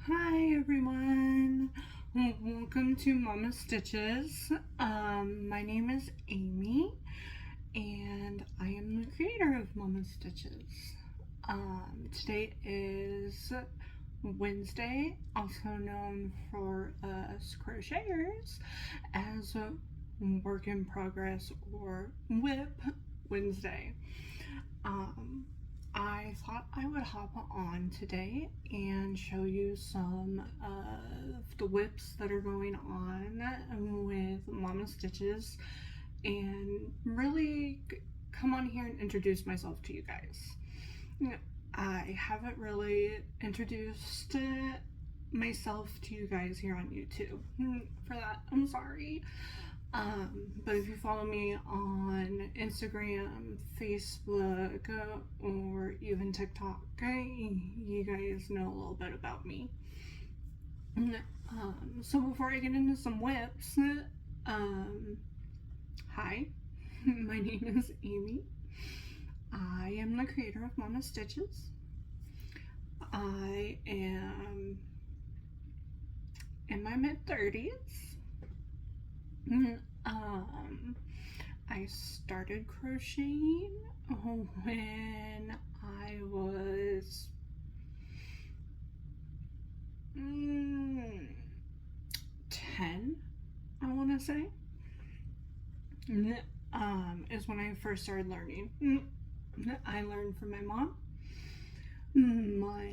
Hi everyone, welcome to Mama Stitches. My name is Amy and I am the creator of Mama Stitches. Today is Wednesday, also known for us crocheters as a work in progress or WIP Wednesday. I thought I would hop on today and show you some of the WIPs that are going on with Mama Stitches and really come on here and introduce myself to you guys. I haven't really introduced myself to you guys here on YouTube. For that, I'm sorry. But if you follow me on Instagram, Facebook, or even TikTok, you guys know a little bit about me. So before I get into some WIPs, hi, my name is Amy. I am the creator of Mama Stitches. I am in my mid-30s. I started crocheting when I was 10, I want to say. Is when I first started learning. I learned from my mom. My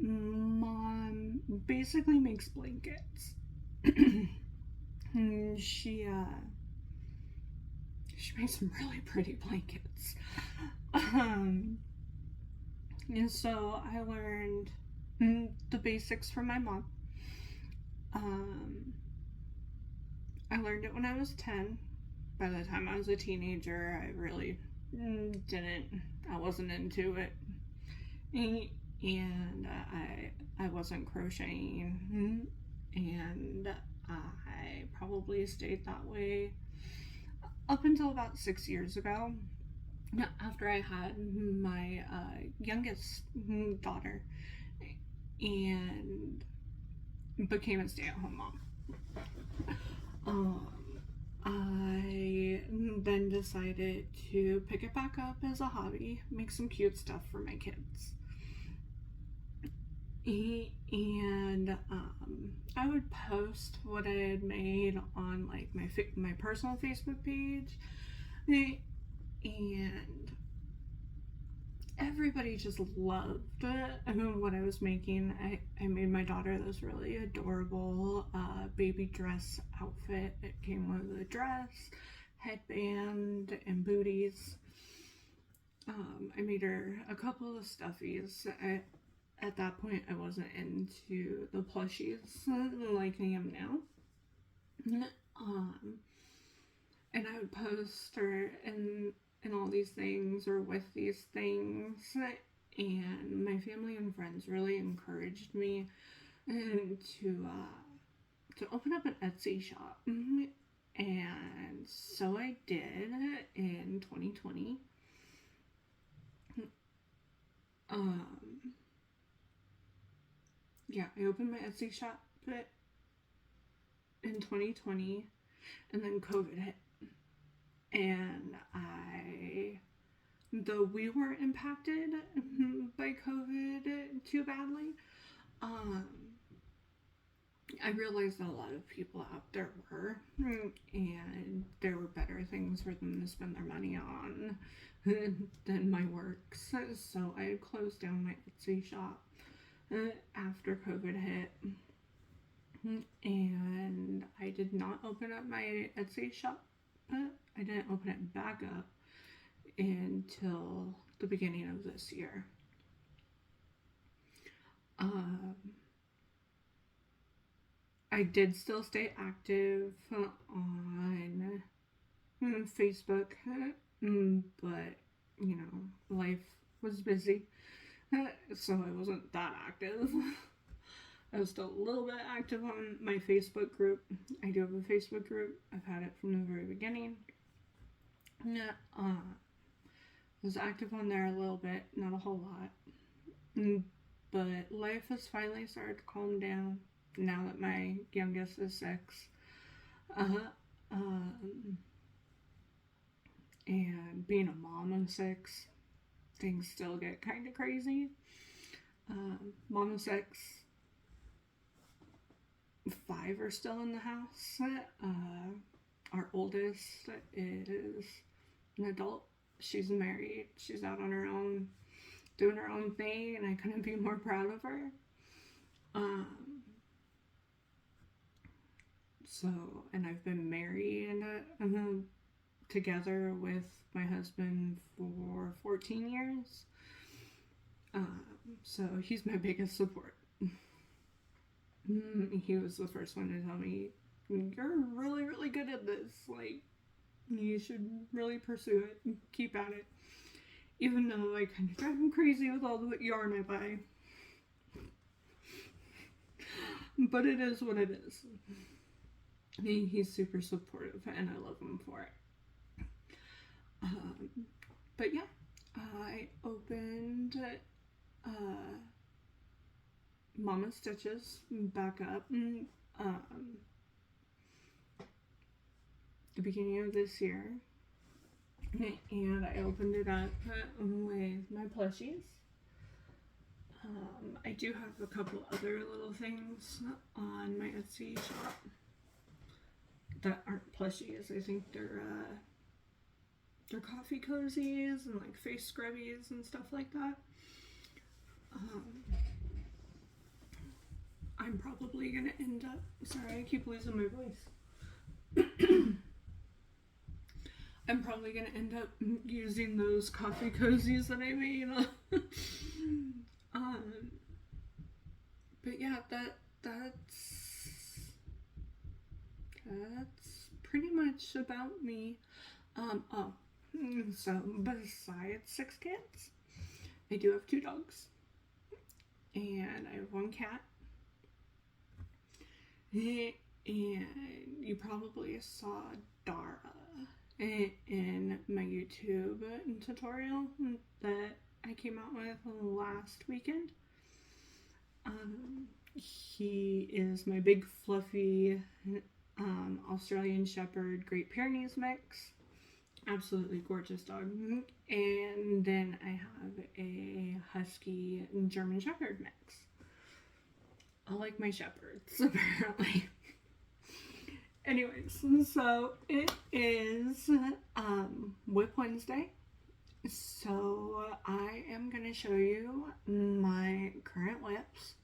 mom basically makes blankets. She makes some really pretty blankets. And so I learned the basics from my mom. I learned it when I was 10. By the time I was a teenager, I really I wasn't into it. And I wasn't crocheting. And I probably stayed that way up until about 6 years ago, after I had my youngest daughter and became a stay-at-home mom. I then decided to pick it back up as a hobby, make some cute stuff for my kids. And I would post what I had made on like my personal Facebook page, and everybody just loved what I was making. I made my daughter this really adorable baby dress outfit. It came with a dress, headband, and booties. I made her a couple of stuffies. At that point, I wasn't into the plushies like I am now. And I would post her in all these things or with these things, and my family and friends really encouraged me to open up an Etsy shop. And so I did in 2020. I opened my Etsy shop in 2020, and then COVID hit. And though we weren't impacted by COVID too badly, I realized that a lot of people out there were, and there were better things for them to spend their money on than my works. So I closed down my Etsy shop after COVID hit, and I did not open up my Etsy shop. I didn't open it back up until the beginning of this year. I did still stay active on Facebook, but life was busy, so I wasn't that active. I was still a little bit active on my Facebook group. I do have a Facebook group. I've had it from the very beginning. Was active on there a little bit, not a whole lot. but life has finally started to calm down now that my youngest is 6. Um, and being a mom of 6, things still get kind of crazy. Mom of 6, 5 are still in the house. Our oldest is an adult. She's married. She's out on her own, doing her own thing, and I couldn't be more proud of her. And I've been married together with my husband for 14 years. So he's my biggest support. He was the first one to tell me, you're really, really good at this. Like, you should really pursue it and keep at it. Even though I kind of drive him crazy with all the yarn I buy. But it is what it is. He's super supportive, and I love him for it. But yeah, I opened Momma Stitches back up the beginning of this year, and I opened it up with my plushies. I do have a couple other little things on my Etsy shop that aren't plushies. I think they're coffee cozies and like face scrubbies and stuff like that. I'm probably gonna end up, sorry, I keep losing my voice. I'm probably gonna end up using those coffee cozies that I made. But yeah, that's pretty much about me. So besides 6 kids, I do have 2 dogs, and I have 1 cat. And you probably saw Dara in my YouTube tutorial that I came out with last weekend. He is my big fluffy Australian Shepherd Great Pyrenees mix. Absolutely gorgeous dog. And then I have a Husky German Shepherd mix. I like my shepherds, apparently. Anyways, so it is WIP Wednesday. So I am going to show you my current WIPs.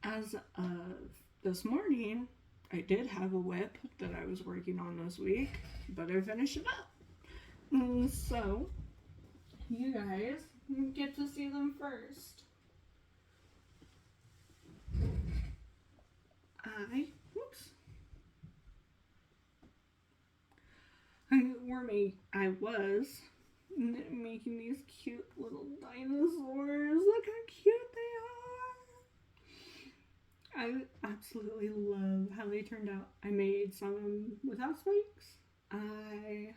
As of this morning, I did have a WIP that I was working on this week, but I finished it up. So you guys get to see them first. I was making these cute little dinosaurs. Look how cute they are. I absolutely love how they turned out. I made some without spikes. I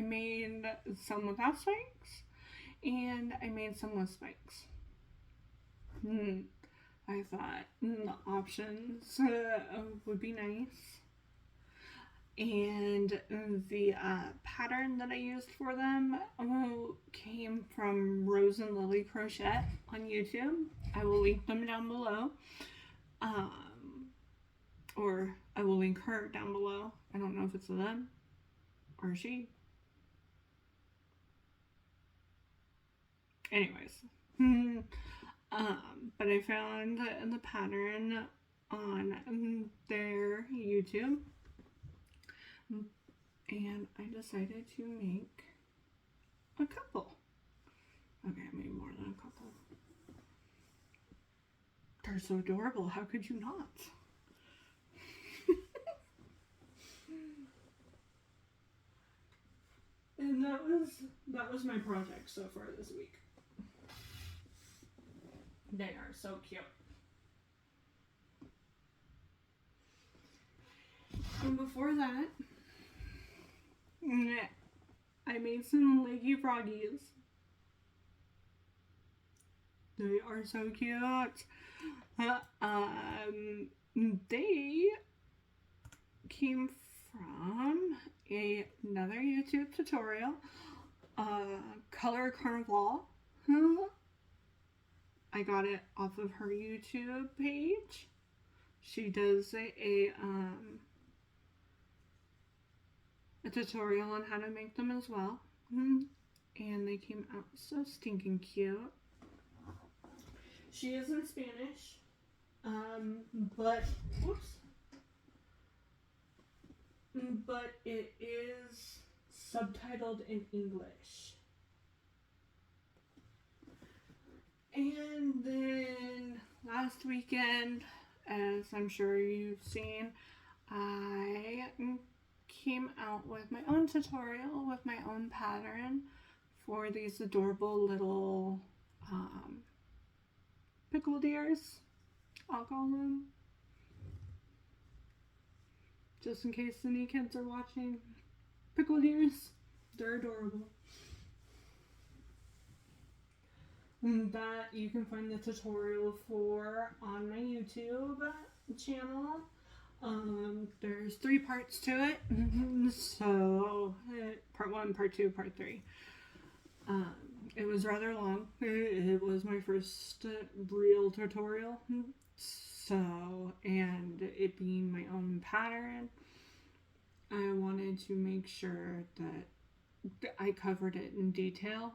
made some without spikes, and I made some with spikes. I thought the options would be nice. And the pattern that I used for them came from Rose and Lilly Crochet on YouTube. I will link them down below. Or I will link her down below. I don't know if it's a them or she. Anyways. But I found the pattern on their YouTube, and I decided to make a couple. Okay, I made more than a couple. They're so adorable. How could you not? And that was my project so far this week. They are so cute. And before that, I made some Leggy Froggies. They are so cute. They came from another YouTube tutorial, Colorcarnacal. I got it off of her YouTube page. She does a tutorial on how to make them as well. And they came out so stinking cute. She is in Spanish, but it is subtitled in English. And then last weekend, as I'm sure you've seen, I came out with my own tutorial with my own pattern for these adorable little pickled ears, I'll call them, just in case any kids are watching. Pickled ears, they're adorable. That you can find the tutorial for on my YouTube channel. There's 3 parts to it, so part 1, part 2, part 3. It was rather long. It was my first real tutorial, so, and it being my own pattern, I wanted to make sure that I covered it in detail.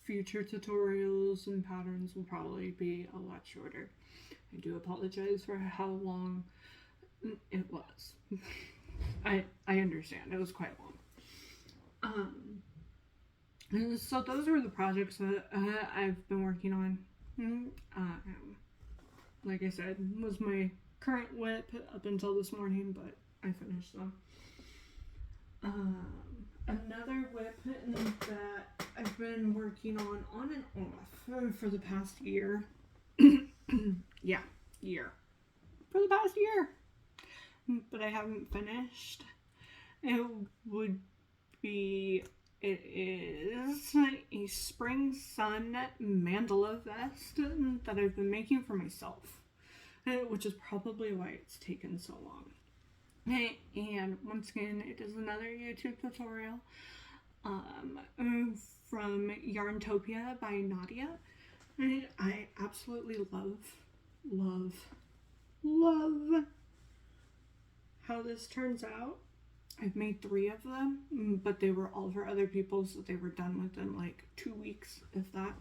Future tutorials and patterns will probably be a lot shorter. I do apologize for how long it was. I understand, it was quite long. So those were the projects that I've been working on. Like I said, was my current WIP up until this morning, but I finished them. Another WIP that I've been working on and off for the past year. Yeah, year. For the past year. But I haven't finished. It is a spring sun mandala vest that I've been making for myself, which is probably why it's taken so long. And once again, it is another YouTube tutorial from Yarnutopia by Nadia. And I absolutely love how this turns out. I've made 3 of them, but they were all for other people, so they were done within like 2 weeks, if that.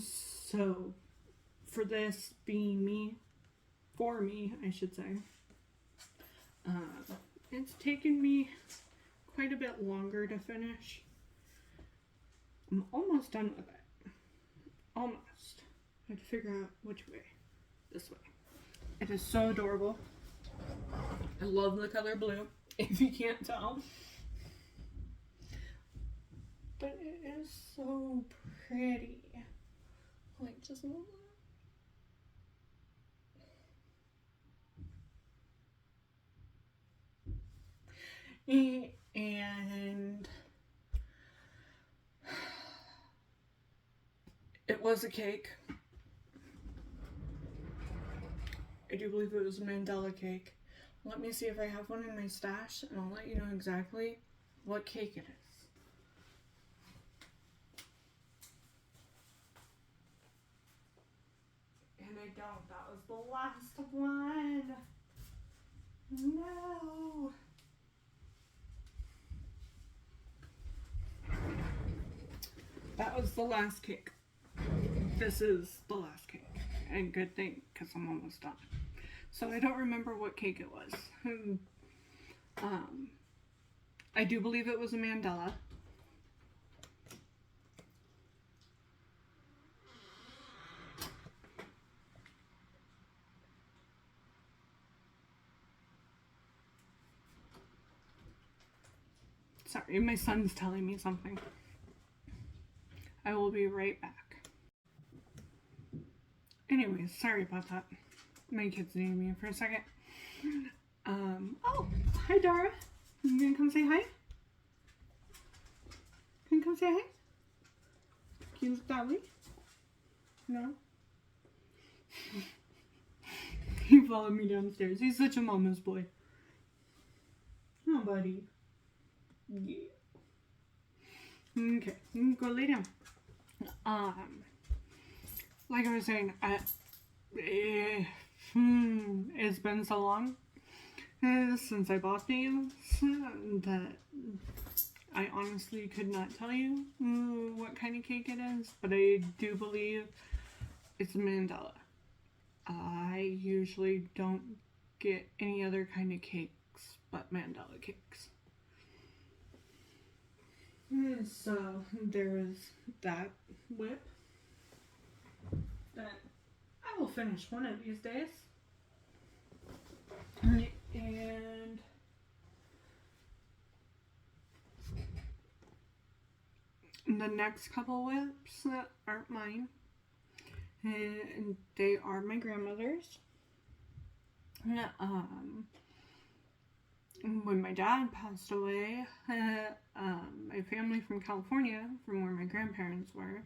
So, for this being me, I should say, it's taken me quite a bit longer to finish. I'm almost done with it. Almost. I have to figure out which way. This way. It is so adorable. I love the color blue, if you can't tell. But it is so pretty. Like, just look. And it was a cake. I do believe it was a Mandala cake. Let me see if I have one in my stash, and I'll let you know exactly what cake it is. And I don't. That was the last one. No. That was the last cake. This is the last cake. And good thing, because I'm almost done. So I don't remember what cake it was. I do believe it was a Mandala. Sorry, my son's telling me something. I will be right back. Anyways, sorry about that. My kids needed me for a second. Oh, hi Dara. You gonna come say hi? Can you come say hi? Can you look that way? No? He followed me downstairs. He's such a mama's boy. Oh, buddy. Yeah. Okay, go lay down. Like I was saying, it's been so long since I bought these that I honestly could not tell you what kind of cake it is, but I do believe it's a mandala. I usually don't get any other kind of cakes but mandala cakes. So there is that WIP that I will finish one of these days. And the next couple WIPs that aren't mine, and they are my grandmother's. When my dad passed away, my family from California, from where my grandparents were,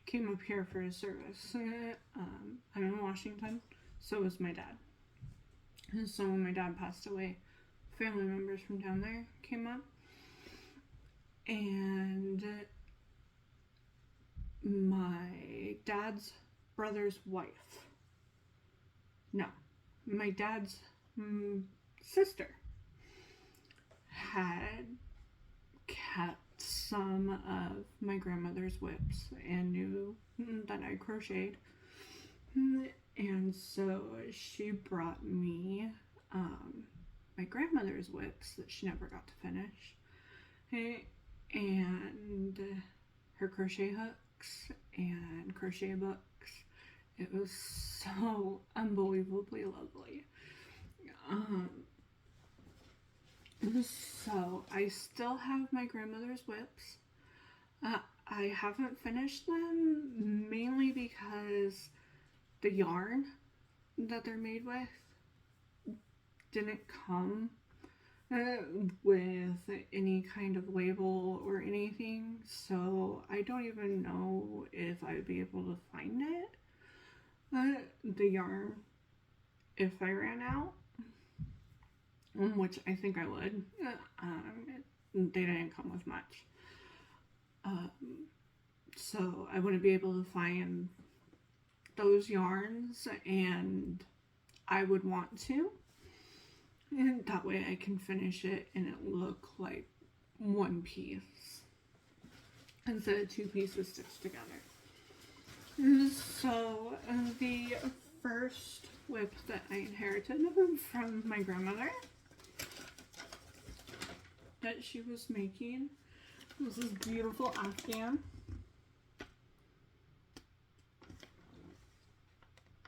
came up here for a service. I'm in Washington, so was my dad. And so when my dad passed away, family members from down there came up, and my dad's brother's wife, no, my dad's sister had kept some of my grandmother's WIPs and knew that I crocheted, and so she brought me my grandmother's WIPs that she never got to finish, and her crochet hooks and crochet books. It was so unbelievably lovely. So I still have my grandmother's WIPs. I haven't finished them mainly because the yarn that they're made with didn't come with any kind of label or anything, so I don't even know if I'd be able to find it, the yarn, if I ran out, which I think I would. They didn't come with much, so I wouldn't be able to find those yarns, and I would want to, and that way I can finish it and it look like one piece instead of two pieces stitched together. So the first WIP that I inherited from my grandmother that she was making was this beautiful Afghan.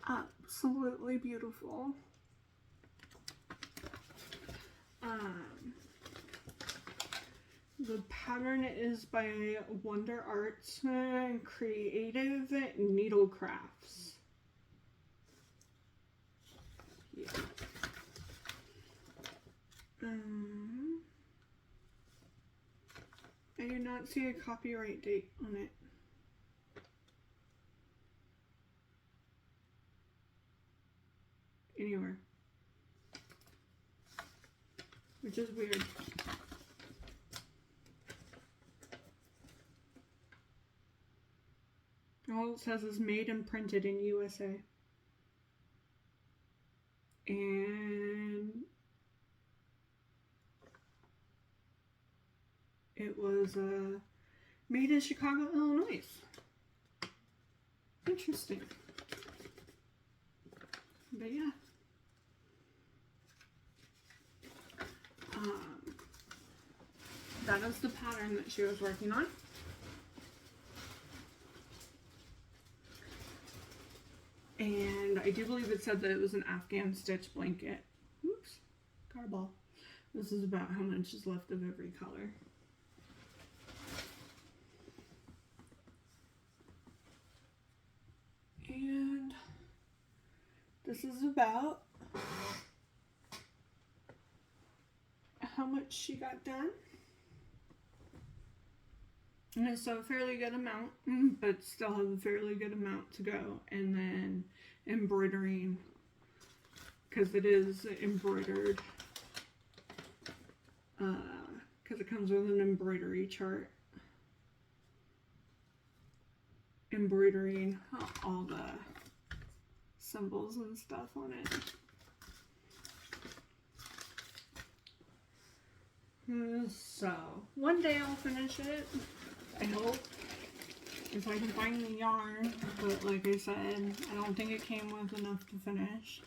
Absolutely beautiful. The pattern is by Wonder Arts Creative Needle Crafts. Yeah. I do not see a copyright date on it. Anywhere. Which is weird. All it says is made and printed in USA. And it was made in Chicago, Illinois. Interesting. But yeah. That is the pattern that she was working on. And I do believe it said that it was an Afghan stitch blanket. Oops, carball. This is about how much is left of every color. And this is about how much she got done. And so a fairly good amount, but still have a fairly good amount to go. And then embroidering, because it is embroidered, because it comes with an embroidery chart. Embroidering all the symbols and stuff on it. So, one day I'll finish it, I hope, if I can find the yarn, but like I said, I don't think it came with enough to finish.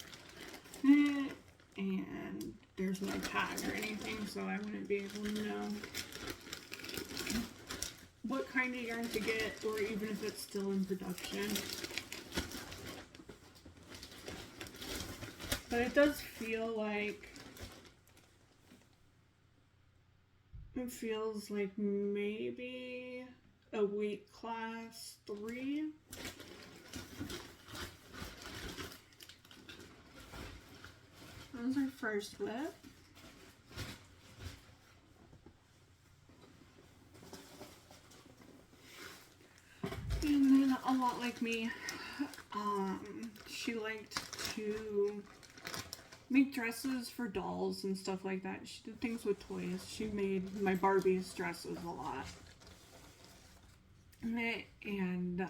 And there's no tag or anything, so I wouldn't be able to know what kind of yarn to get, or even if it's still in production. But it does feel like, it feels like maybe a weight class 3. That was our first WIP. And then, a lot like me, she liked to make dresses for dolls and stuff like that. She did things with toys. She made my Barbie's dresses a lot. And,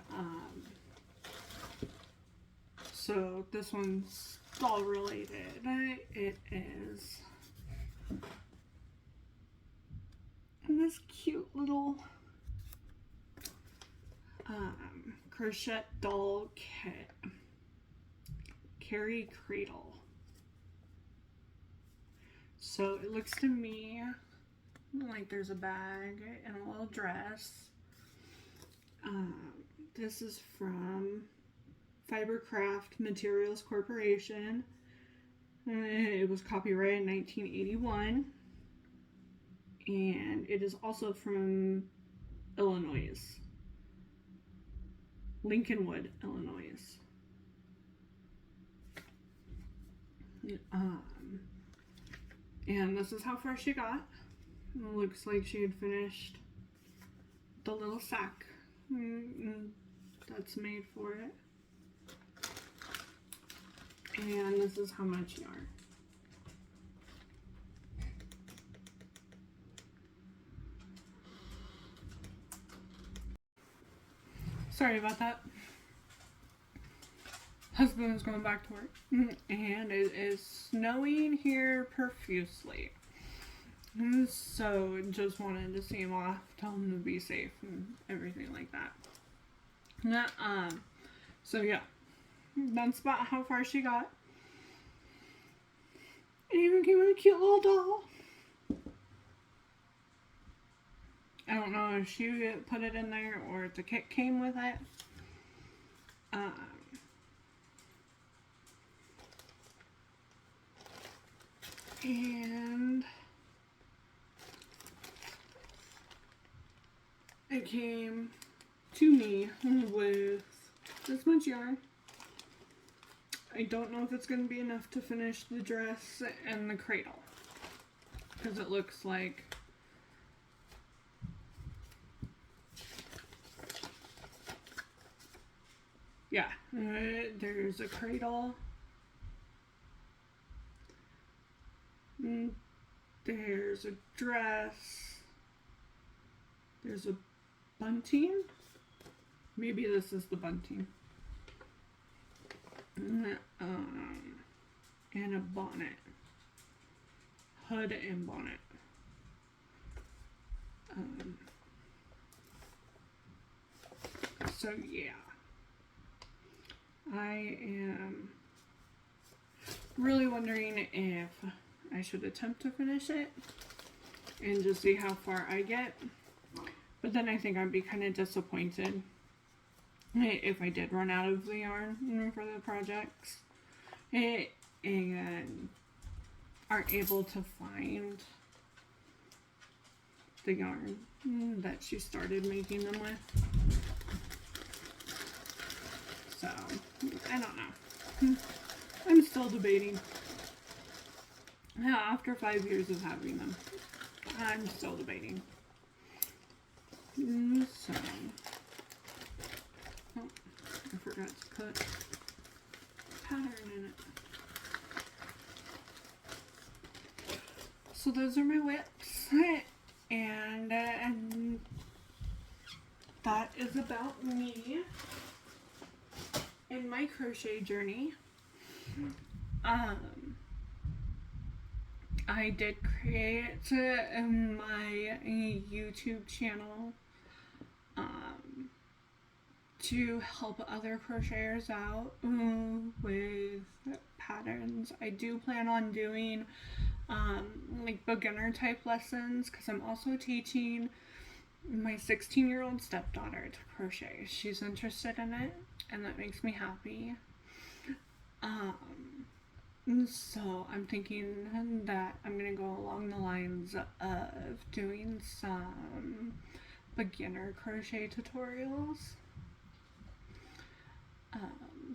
so this one's doll related. It is this cute little crochet doll kit. Carry Cradle. So it looks to me like there's a bag and a little dress. This is from Fibercraft Materials Corporation. It was copyrighted in 1981. And it is also from Illinois. Lincolnwood, Illinois. And this is how far she got. It looks like she had finished the little sack that's made for it. And this is how much yarn. Sorry about that. Husband is going back to work, and it is snowing here profusely. So just wanted to see him off, tell him to be safe and everything like that. So yeah, that's about how far she got. It even came with a cute little doll. I don't know if she put it in there or if the kit came with it. And it came to me with this much yarn. I don't know if it's going to be enough to finish the dress and the cradle, because it looks like yeah, there's a cradle. There's a dress. There's a bunting. Maybe this is the bunting. And a bonnet. Hood and bonnet. So yeah. I am really wondering if I should attempt to finish it and just see how far I get. But then I think I'd be kind of disappointed if I did run out of the yarn for the projects and aren't able to find the yarn that she started making them with. So, I don't know. still debating. After 5 years of having them, I'm still debating. So, oh, I forgot to put pattern in it. So those are my WIPs, and that is about me and my crochet journey. I did create my YouTube channel to help other crocheters out with patterns. I do plan on doing like beginner type lessons, because I'm also teaching my 16-year-old stepdaughter to crochet. She's interested in it, and that makes me happy. So I'm thinking that I'm gonna go along the lines of doing some beginner crochet tutorials,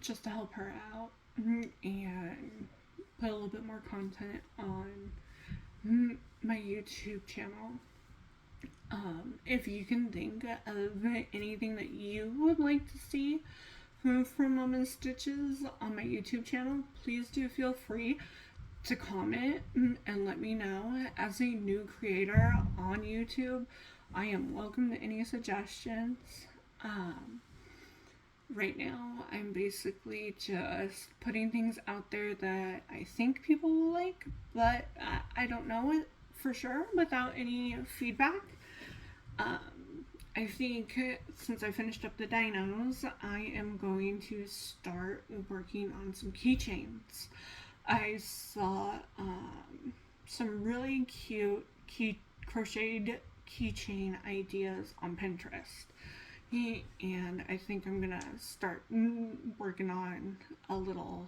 just to help her out and put a little bit more content on my YouTube channel. If you can think of anything that you would like to see from Momma Stitches on my YouTube channel, please do feel free to comment and let me know. As a new creator on YouTube, I am welcome to any suggestions. Right now, I'm basically just putting things out there that I think people will like, but I don't know it for sure without any feedback. I think since I finished up the dinos, I am going to start working on some keychains. I saw some really cute crocheted keychain ideas on Pinterest, and I think I'm gonna start working on a little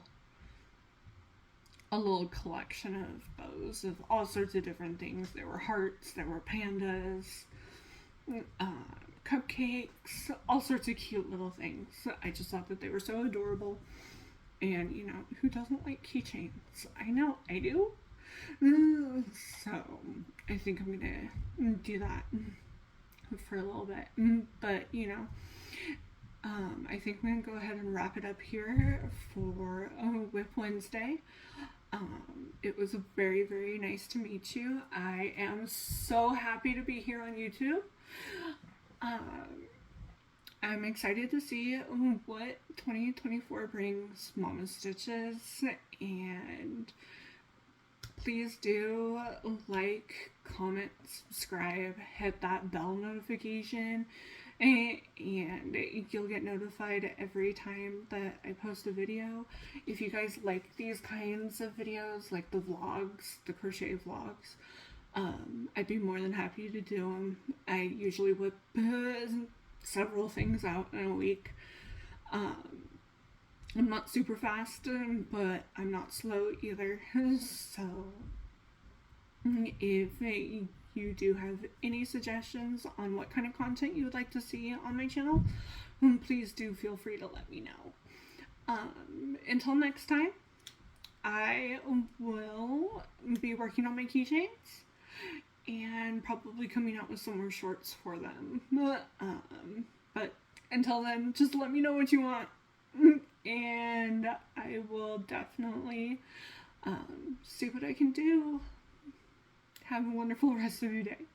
collection of bows of all sorts of different things. There were hearts, there were pandas, cupcakes, all sorts of cute little things. I just thought that they were so adorable, and you know, who doesn't like keychains? I know I do. So I think I'm gonna do that for a little bit, but you know, I think I'm gonna go ahead and wrap it up here for WIP Wednesday. It was very, very nice to meet you. I am so happy to be here on YouTube. I'm excited to see what 2024 brings Momma Stitches, and please do like, comment, subscribe, hit that bell notification, and you'll get notified every time that I post a video. If you guys like these kinds of videos, like the vlogs, the crochet vlogs, I'd be more than happy to do them. I usually whip several things out in a week. I'm not super fast, but I'm not slow either. So if you do have any suggestions on what kind of content you would like to see on my channel, please do feel free to let me know. Until next time, I will be working on my keychains and probably coming out with some more shorts for them. But until then, just let me know what you want, and I will definitely see what I can do. Have a wonderful rest of your day.